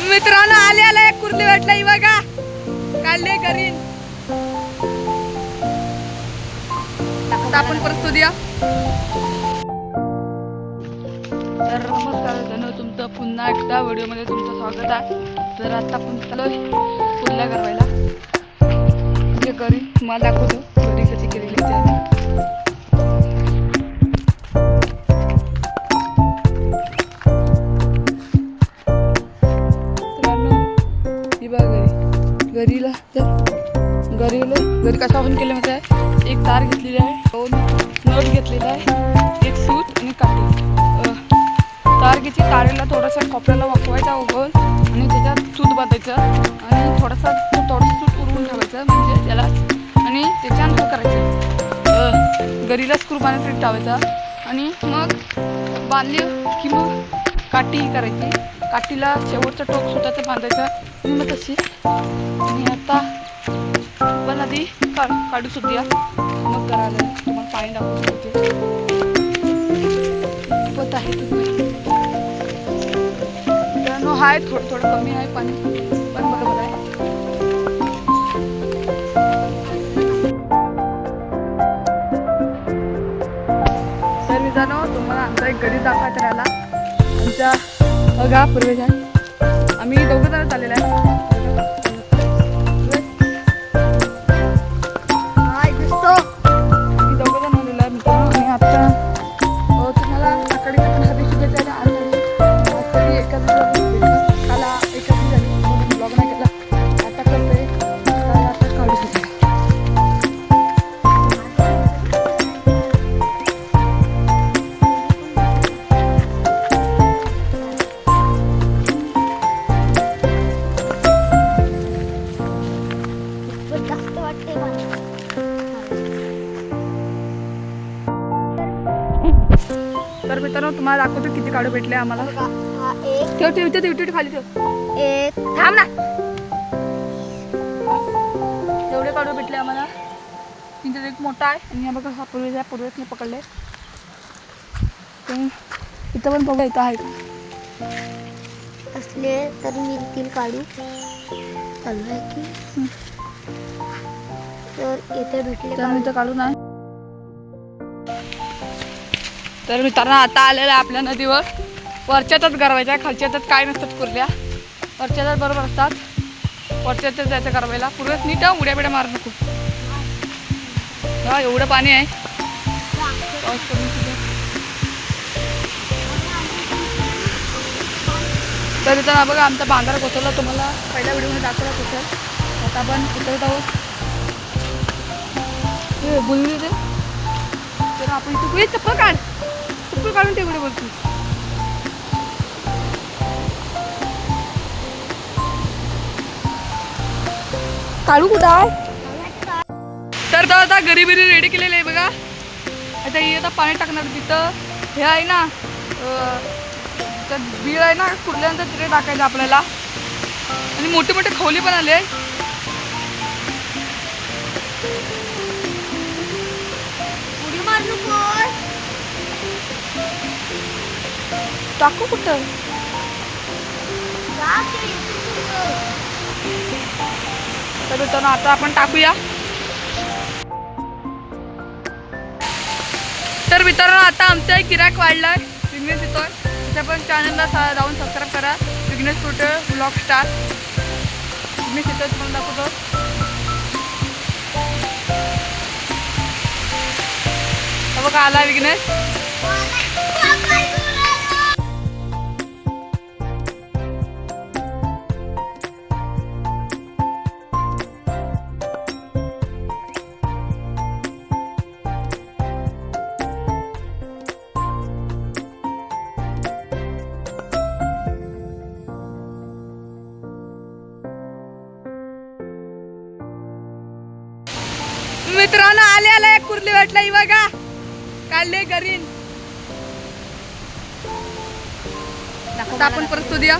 मित्रांनो आले एक कुर्ली भेटला बघा काढले घरी. आता आपण परत शोधूया. तर नमस्कार मित्रांनो, तुमचं पुन्हा एकदा व्हिडिओमध्ये तुमचं स्वागत आहे. तर आता आपण चाललोय कुर्ल्या करवायला. म्हणजे घरी तुम्हाला दाखवतो घरी कशी केलेली आहे. घरी कशा आपण केलं माहिती आहे. एक तार घेतलेली आहे, 2 नट घेतलेला आहे, एक सूत आणि काठी. तार घ्यायची, तारेला थोडासा कोपऱ्याला वाकवायचा उगवून आणि त्याच्यात सूत बांधायचं आणि थोडासा सूत उडवून ठेवायचं म्हणजे त्याला. आणि त्याच्यानंतर करायचं घरीला स्क्रू बांधण्यासाठी ठेवायचा आणि मग बांधली की मग काठी करायची. काठीला शेवटचं टोक सुताचं बांधायचं मग तशी. आणि आता पण आधी काढू सुद्या मग करायला तुम्हाला पाणी दाखवतो. पत आहे मित्रांनो, आहे थोडं थोडं कमी आहे पाणी पण बरोबर आहे. तर मित्रांनो, तुम्हाला आमचा एक घरी दाखवायचा राहिला. आमच्या बघा पूर्वेज आहे, आम्ही दोघं जण चाललेलं आहे. तर मित्रांनो, तुम्हाला दाखवतो किती काढू भेटले आम्हाला. ठेव खाली ठेव. थांब ना. एवढे काढू भेटले आम्हाला. तिथे एक मोठा आहे आणि हा बघा हा पूर्वेशने पकडले. इथं पण बघा इथं आहे असले तर मी काढू चालू आहे की तर इथे भेटले इथं काढू नाही. तर मित्रांनो, आता आलेलं आहे आपल्या नदीवर. वरच्यातच गरवायच्या, खालच्यातच काय नसतात कुर्ल्या. वरच्यातच बरोबर असतात, वरच्यातच जायचं गरवायला. पूर्वच नीट उड्या बिड्या मारू नको. हा एवढं पाणी आहे. तर मित्रांनो बघा, आमचा बांधारा कोसळला. तुम्हाला पहिल्या व्हिडिओमध्ये दाखवला कोसळ. आता आपण उतरत आहोत. बोलली ते तर आपण इथे चप्पल काढ, चप्पल काढून ते बोलतो. काढू कुठं आहे. तर आता घरी बिरी रेडी केलेलं आहे बघा. आता ही आता पाणी टाकणार. तिथं हे आहे ना, तर बीळ आहे ना कुठल्यानंतर तिथे टाकायचं आपल्याला. आणि मोठे मोठे खवले पण आले. टाकू कुठं. तर मित्रांनो, आता आपण टाकूया. तर मित्रांनो, आता आमचा एक गिराक वाढलाय विघ्नेश येतोय. त्याच्या पण चॅनलला जाऊन सबस्क्राईब करा. Vighnesh fruit vlog star Vighnesh येतोय तुम्हाला दाखवतो. बघा आला विघ्नेश. मित्रांनो आले एक कुर्ली भेटला बघा काढले घरी. आता आपण परत शोधूया.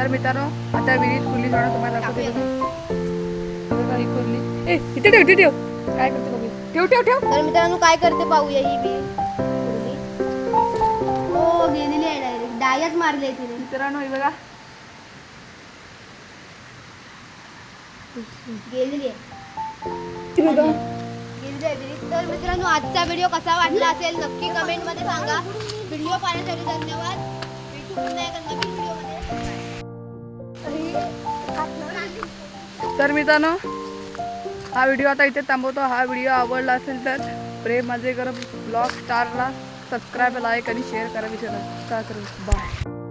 तर मित्रांनो आता विहिरीत खुली जाणं तुम्हाला दाखवते बघा ही खोलली. ए इथे ठेव इथे ठेव. काय करते बघू. ठेव ठेव ठेव. तर मित्रांनो काय करते पाहूया ही बी. हो गेलेली आहे डायरेक्ट डायच मारली आहे तिने. मित्रांनो हे बघा गेलेली आहे. बघा गेलेली आहे विहिरीत. तर मित्रांनो आजचा व्हिडिओ कसा वाटला असेल नक्की कमेंटमध्ये सांगा. व्हिडिओ पाहण्यासाठी धन्यवाद. भेटू पुन्हा एका नवीन व्हिडिओमध्ये. तर मित्रांनो हा व्हिडिओ आता इथे थांबवतो. हा व्हिडिओ आवडला असेल तर प्रेम माझे गरम ब्लॉग स्टारला सबस्क्राईब लाईक आणि शेअर करा विसरू नका. बाय.